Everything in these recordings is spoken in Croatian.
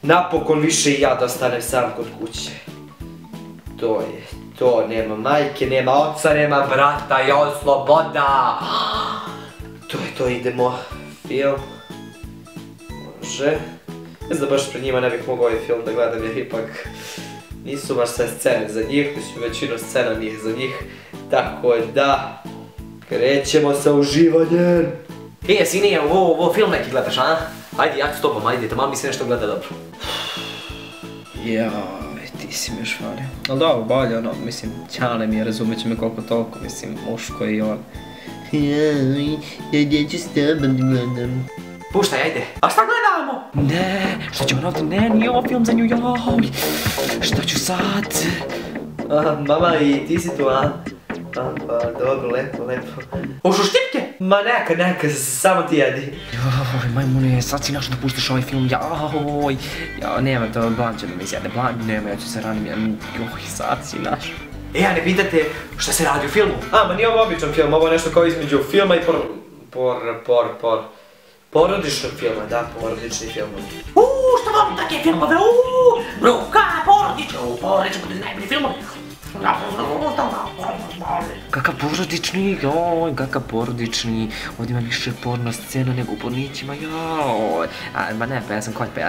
Napokon više i ja da ostanem sam kod kuće. To je to, nema majke, nema oca, nema brata, joj, sloboda. To je to, idemo. Film. Može. Ne znam, baš pred njima ne bih mogao ovaj film da gledam jer ipak nisu baš sve scene za njih, mislim većinu scena nije za njih. Tako da, krećemo sa uživanjem. Sinije, ovo film neki gledaš, a? Ajde, ja ću s tobom, ajde, tamo mi se nešto gleda dobro. Joj, ti si mi još falio. Ali da, bolje ono, mislim, Ćale mi je, razumjet će me koliko toliko, mislim, muško i on. Joj, ja ću s tobom da gledam. Puštaj, ajde. A šta gledamo? Ne, šta ćemo ovdje? Ne, nije ovo film za nju, joj. Šta ću sad? Mama, i ti si tu, a? Pa, dobro, lepo. Ušu štipke? Ma neka, samo ti jedi. Joj, majmune, sad si našao da puštiš ovaj film, joj. Ja, nema to, Blanče da mi sjede, nema, ja ću se ranim, joj, sad si našao. A ne pitate šta se radi u filmu? Ma nije ovo običan film, ovo je nešto kao između filma i porodičnog filma, da, porodični film. Što volim takve filmove, Bruka, porodični budu najbolji filmovi. Kakav porodični, joj, kakav porodični, ovdje ima više porno scena nego u pornićima, joj. Ma ne, pa ja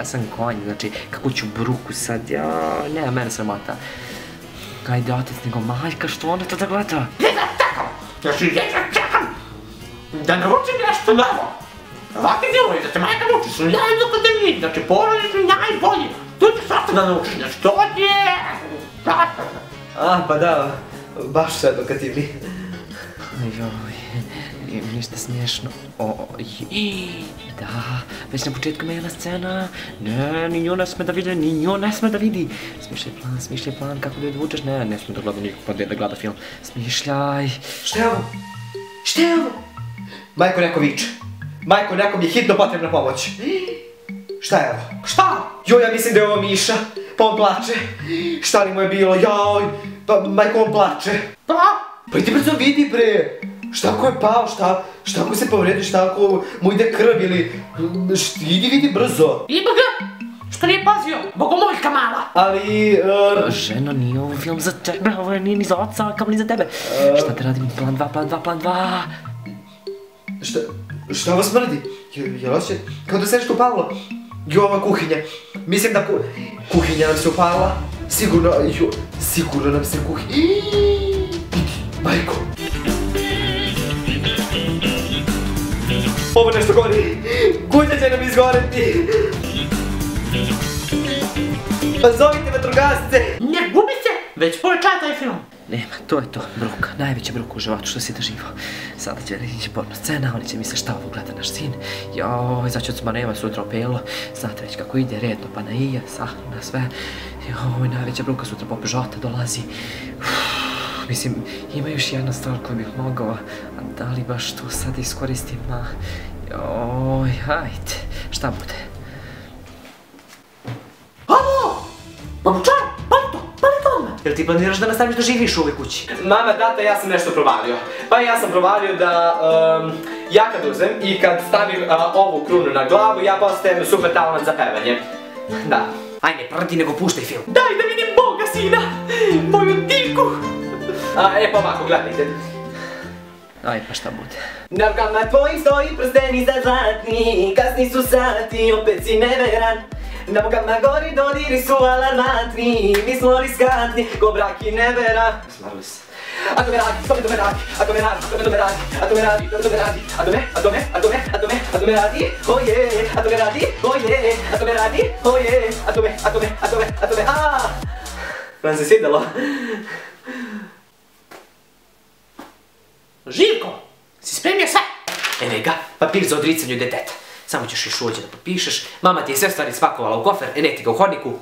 sam konj, znači, kako ću Bruku sad, joj, ne, mene sramota. Ajde, otec, nego majka, što ona to da gleda? Jedva tako, znači jedva čekam da naučim nešto novo. Ovakvi filmovi, da te majka nauči su najzakladniji, znači porodični najbolji. Tu ćeš svašta da naučiš, znači to je... Pa da, baš su edukativni. Joj, ništa smiješno. Da, već na početku me jedna scena. Ne, ni nju ne sme da vidi, Smišljaj plan, kako da je odvučeš. Ne smije da gleda nikog, pa da gleda film. Smišljaj. Šta je ovo? Majko, neko viče. Majko, nekom je hitno potrebna pomoć. Šta je ovo? Šta? Joj, ja mislim da je ovo Miša, pa on plače. Šta li mu je bilo, joj, pa majko on plače. Pa idi brzo vidi bre. Šta ako je pao, šta ako se povredi, šta ako mu ide krv ili... Idi vidi brzo. Ima ga, što nije pazio, bogomoljka mala. Ali... Ženo, nije ovo film za tebe, ovo nije ni za oca, kao ni za tebe. Šta te radim, plan 2. Šta ovo smrdi? Jel osjeća, kao da se nešto upalilo? Jo, ova kuhinja. Mislim da kuhinja nam se upala. Sigurno nam se kuhinja. Vidi, majko. Ovo nešto gori. Kuća će nam izgoreti. Pa zovite vatrogasce. Ne gubi se, već povećaj taj film. Nema, to je to, Bruka, najveća Bruka u životu što si doživao. Sada će reći porno scena, oni će misle šta ovo gleda naš sin. Joj, znači od smaneva sutra opelo, znate već kako ide, redno pa na ija, sahrana, sve. Joj, najveća Bruka sutra po Peugeota dolazi. Mislim, ima još jedna stvar koju bih mogao, a da li baš to sad iskoristim, joj, hajde, šta bude? Jel ti planiraš da nastaviš da živiš u ovoj kući? Mama, tata, ja sam nešto provalio. Pa ja sam provalio da ja kad uzem i kad stavim ovu krunu na glavu, ja postajem super talent za pevanje. Da. Aj ne prdi nego puštaj film. Daj da vidim Boga, sina! Moju tiku! Pa ovako, gledajte. Aj, pa šta bude? Na rukama tvojim stoji prsteni za zlatni, kasni su sati, opet si neveran. Na bokama gori dodiri su alarmantni, mi smo riskantni, ko brak i nevera. Smarili se. Ako me radi, to me radi, ako me radi, to me radi, ako me radi, to me radi, ako me radi, oje, ako me radi, oje, ako me radi, oje, ako me, vam se svidjelo? Živko, si spremio sve? Evo ga, papir za odricanje deteta. Samo ćeš još uđe da potpišeš, mama ti je sve stvari spakovala u kofer, ne ti ga u hodniku,